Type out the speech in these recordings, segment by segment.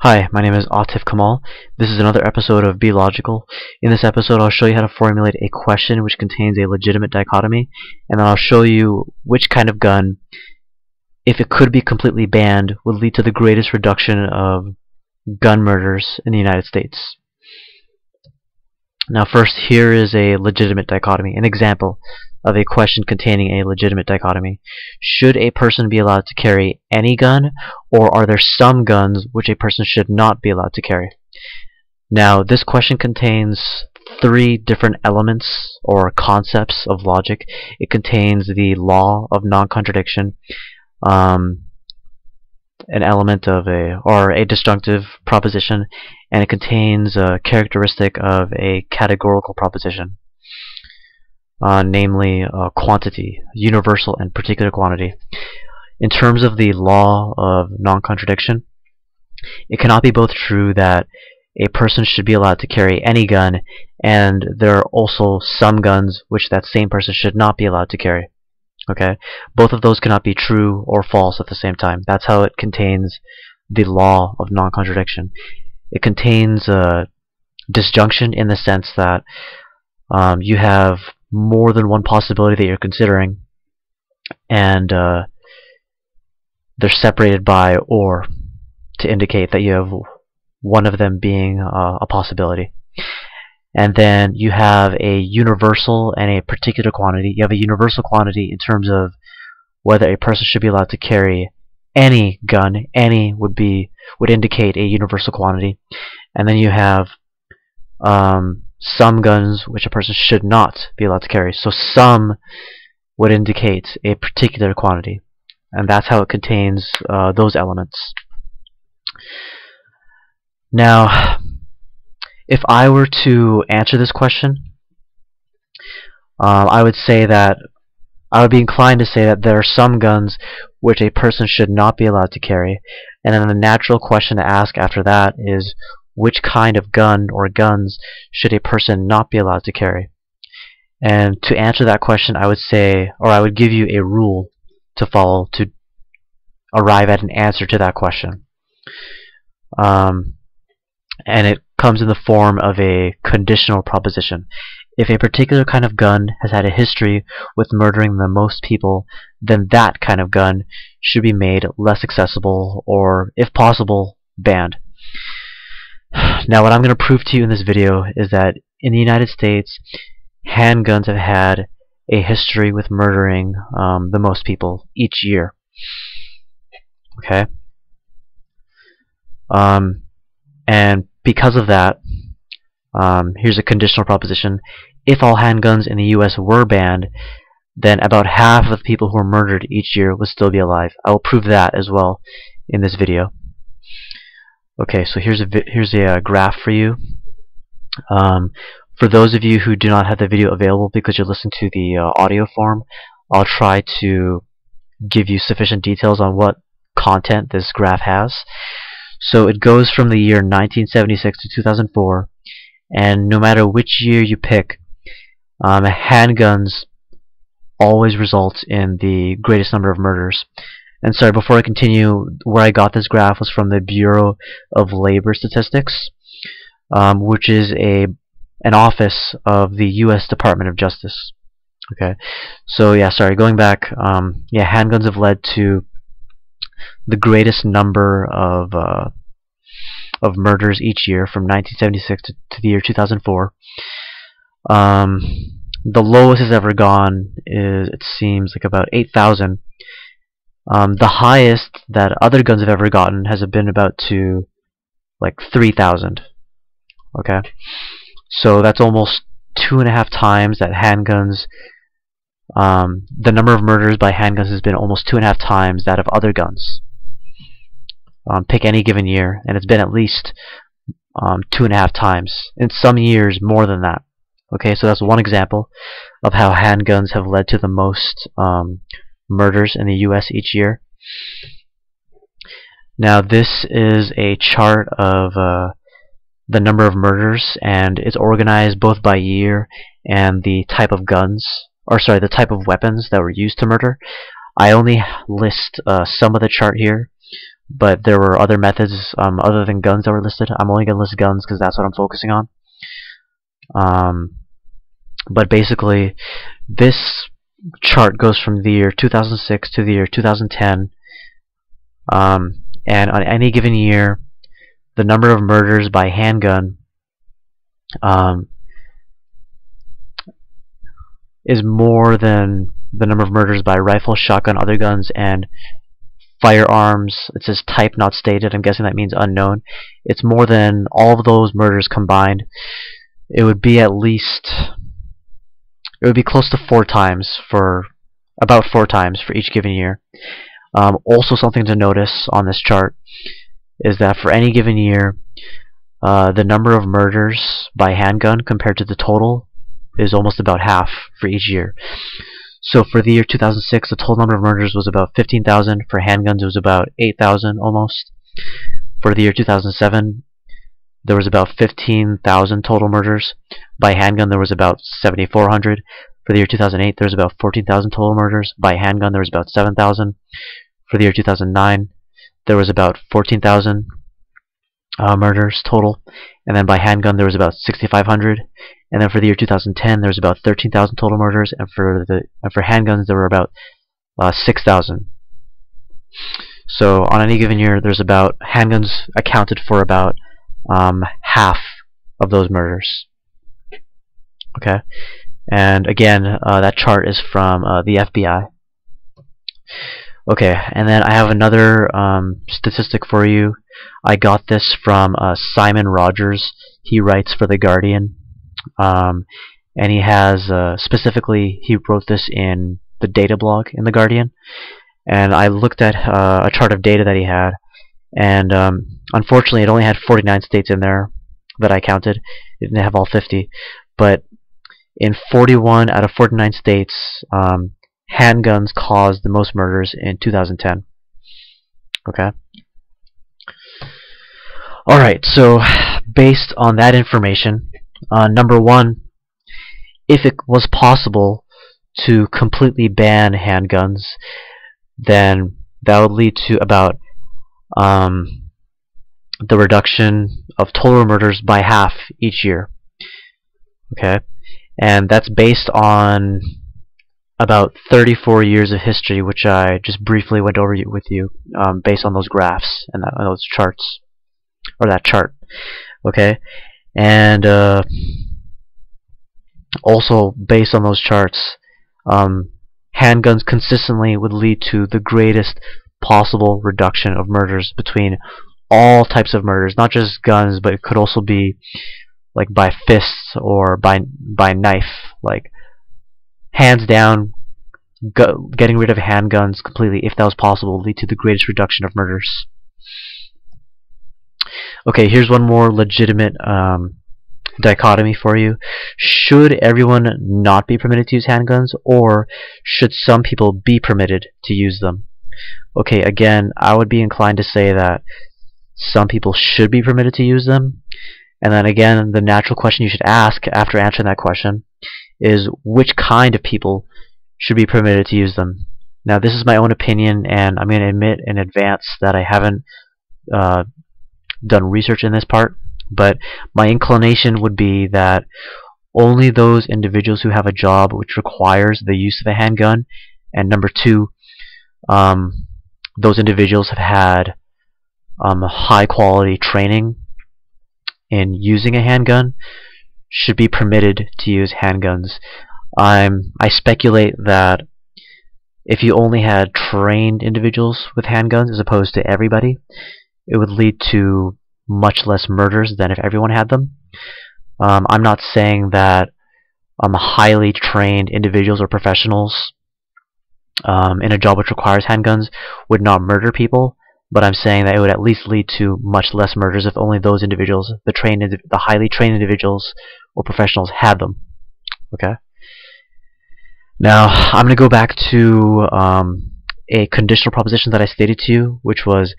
Hi, my name is Atif Kamal. This is another episode of Be Logical. In this episode, I'll show you how to formulate a question which contains a legitimate dichotomy, and then I'll show you which kind of gun, if it could be completely banned, would lead to the greatest reduction of gun murders in the United States. Now first, here is a legitimate dichotomy, an example of a question containing a legitimate dichotomy. Should a person be allowed to carry any gun, or are there some guns which a person should not be allowed to carry? Now this question contains three different elements or concepts of logic. It contains the law of non-contradiction, an element of a disjunctive proposition, and it contains a characteristic of a categorical proposition. Namely quantity, universal and particular quantity. In terms of the law of non-contradiction, it cannot be both true that a person should be allowed to carry any gun, and there are also some guns which that same person should not be allowed to carry. Okay? Both of those cannot be true or false at the same time. That's how it contains the law of non-contradiction. It contains a disjunction in the sense that you have more than one possibility that you're considering, and they're separated by or to indicate that you have one of them being a possibility. And then you have a universal and a particular quantity. You have a universal quantity in terms of whether a person should be allowed to carry any gun. Any would indicate a universal quantity. And then you have some guns which a person should not be allowed to carry. So some would indicate a particular quantity, and that's how it contains those elements. Now, if I were to answer this question, I would be inclined to say that there are some guns which a person should not be allowed to carry, and then the natural question to ask after that is, which kind of gun or guns should a person not be allowed to carry? And to answer that question, I would say, or I would give you a rule to follow to arrive at an answer to that question. And it comes in the form of a conditional proposition. If a particular kind of gun has had a history with murdering the most people, then that kind of gun should be made less accessible, or, if possible, banned. Now, what I'm going to prove to you in this video is that in the United States, handguns have had a history with murdering the most people each year. Okay? And because of that, here's a conditional proposition. If all handguns in the US were banned, then about half of the people who were murdered each year would still be alive. I will prove that as well in this video. Okay, so here's a graph for you. For those of you who do not have the video available because you're listening to the audio form, I'll try to give you sufficient details on what content this graph has. So it goes from the year 1976 to 2004, and no matter which year you pick, handguns always result in the greatest number of murders. And sorry, before I continue, where I got this graph was from the Bureau of Labor Statistics, which is an office of the U.S. Department of Justice. Okay, so yeah, sorry, going back, yeah, handguns have led to the greatest number of murders each year from 1976 to the year 2004. The lowest has ever gone is, it seems, like about 8,000. The highest that other guns have ever gotten has been about to like 3,000. Okay, so that's almost 2.5 times that handguns. The number of murders by handguns has been almost 2.5 times that of other guns. Pick any given year, and it's been at least 2.5 times. In some years, more than that. Okay, so that's one example of how handguns have led to the most murders in the US each year. Now this is a chart of the number of murders, and it's organized both by year and the type of guns, or sorry, the type of weapons that were used to murder. I only list some of the chart here, but there were other methods other than guns that were listed. I'm only going to list guns because that's what I'm focusing on. But basically, this chart goes from the year 2006 to the year 2010, and on any given year, the number of murders by handgun is more than the number of murders by rifle, shotgun, other guns, and firearms. It says type not stated. I'm guessing that means unknown. It's more than all of those murders combined. It would be at least, it would be close to about four times for each given year. Also, something to notice on this chart is that for any given year, the number of murders by handgun compared to the total is almost about half for each year. So for the year 2006, the total number of murders was about 15,000. For handguns, it was about 8,000 almost. For the year 2007, there was about 15,000 total murders. By handgun, there was about 7,400. For the year 2008, there was about 14,000 total murders. By handgun, there was about 7,000. For the year 2009, there was about 14,000 murders total. And then by handgun, there was about 6,500. And then for the year 2010, there was about 13,000 total murders. And for handguns, there were about 6,000. So on any given year, there's about handguns accounted for about half of those murders. Okay, and again, that chart is from the FBI. Okay, and then I have another statistic for you. I got this from Simon Rogers. He writes for The Guardian, and he has specifically, he wrote this in the data blog in The Guardian, and I looked at a chart of data that he had, and unfortunately it only had 49 states in there that I counted. It didn't have all 50, but in 41 out of 49 states, handguns caused the most murders in 2010. Okay. Alright, so based on that information, number one, if it was possible to completely ban handguns, then that would lead to about the reduction of total murders by half each year. Okay, and that's based on about 34 years of history, which I just briefly went over with you, based on those graphs and those charts, or that chart. Okay, and also based on those charts, handguns consistently would lead to the greatest possible reduction of murders between all types of murders, not just guns, but it could also be like by fists or by knife. Like, hands down, getting rid of handguns completely, if that was possible, would lead to the greatest reduction of murders. Okay, here's one more legitimate dichotomy for you. Should everyone not be permitted to use handguns, or should some people be permitted to use them? Okay, again, I would be inclined to say that some people should be permitted to use them. And then again, the natural question you should ask after answering that question is, which kind of people should be permitted to use them? Now, this is my own opinion, and I'm going to admit in advance that I haven't done research in this part, but my inclination would be that only those individuals who have a job which requires the use of a handgun, and number two, those individuals have had high quality training in using a handgun, should be permitted to use handguns. I speculate that if you only had trained individuals with handguns as opposed to everybody, it would lead to much less murders than if everyone had them. I'm not saying that highly trained individuals or professionals in a job which requires handguns would not murder people, but I'm saying that it would at least lead to much less murders if only those individuals, the highly trained individuals or professionals, had them. Okay. Now I'm going to go back to a conditional proposition that I stated to you, which is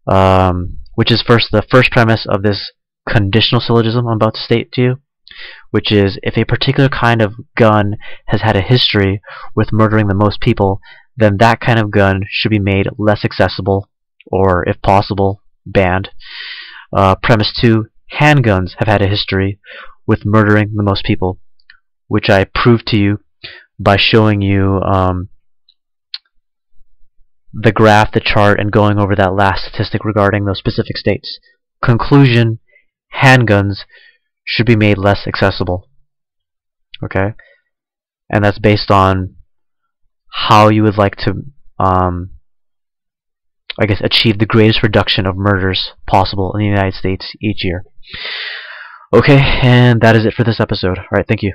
the first premise of this conditional syllogism I'm about to state to you, which is, if a particular kind of gun has had a history with murdering the most people, then that kind of gun should be made less accessible or if possible, banned. Premise 2, handguns have had a history with murdering the most people, which I proved to you by showing you the graph, the chart, and going over that last statistic regarding those specific states. Conclusion, handguns should be made less accessible. Okay? And that's based on how you would like to, I guess, achieve the greatest reduction of murders possible in the United States each year. Okay, and that is it for this episode. Alright, thank you.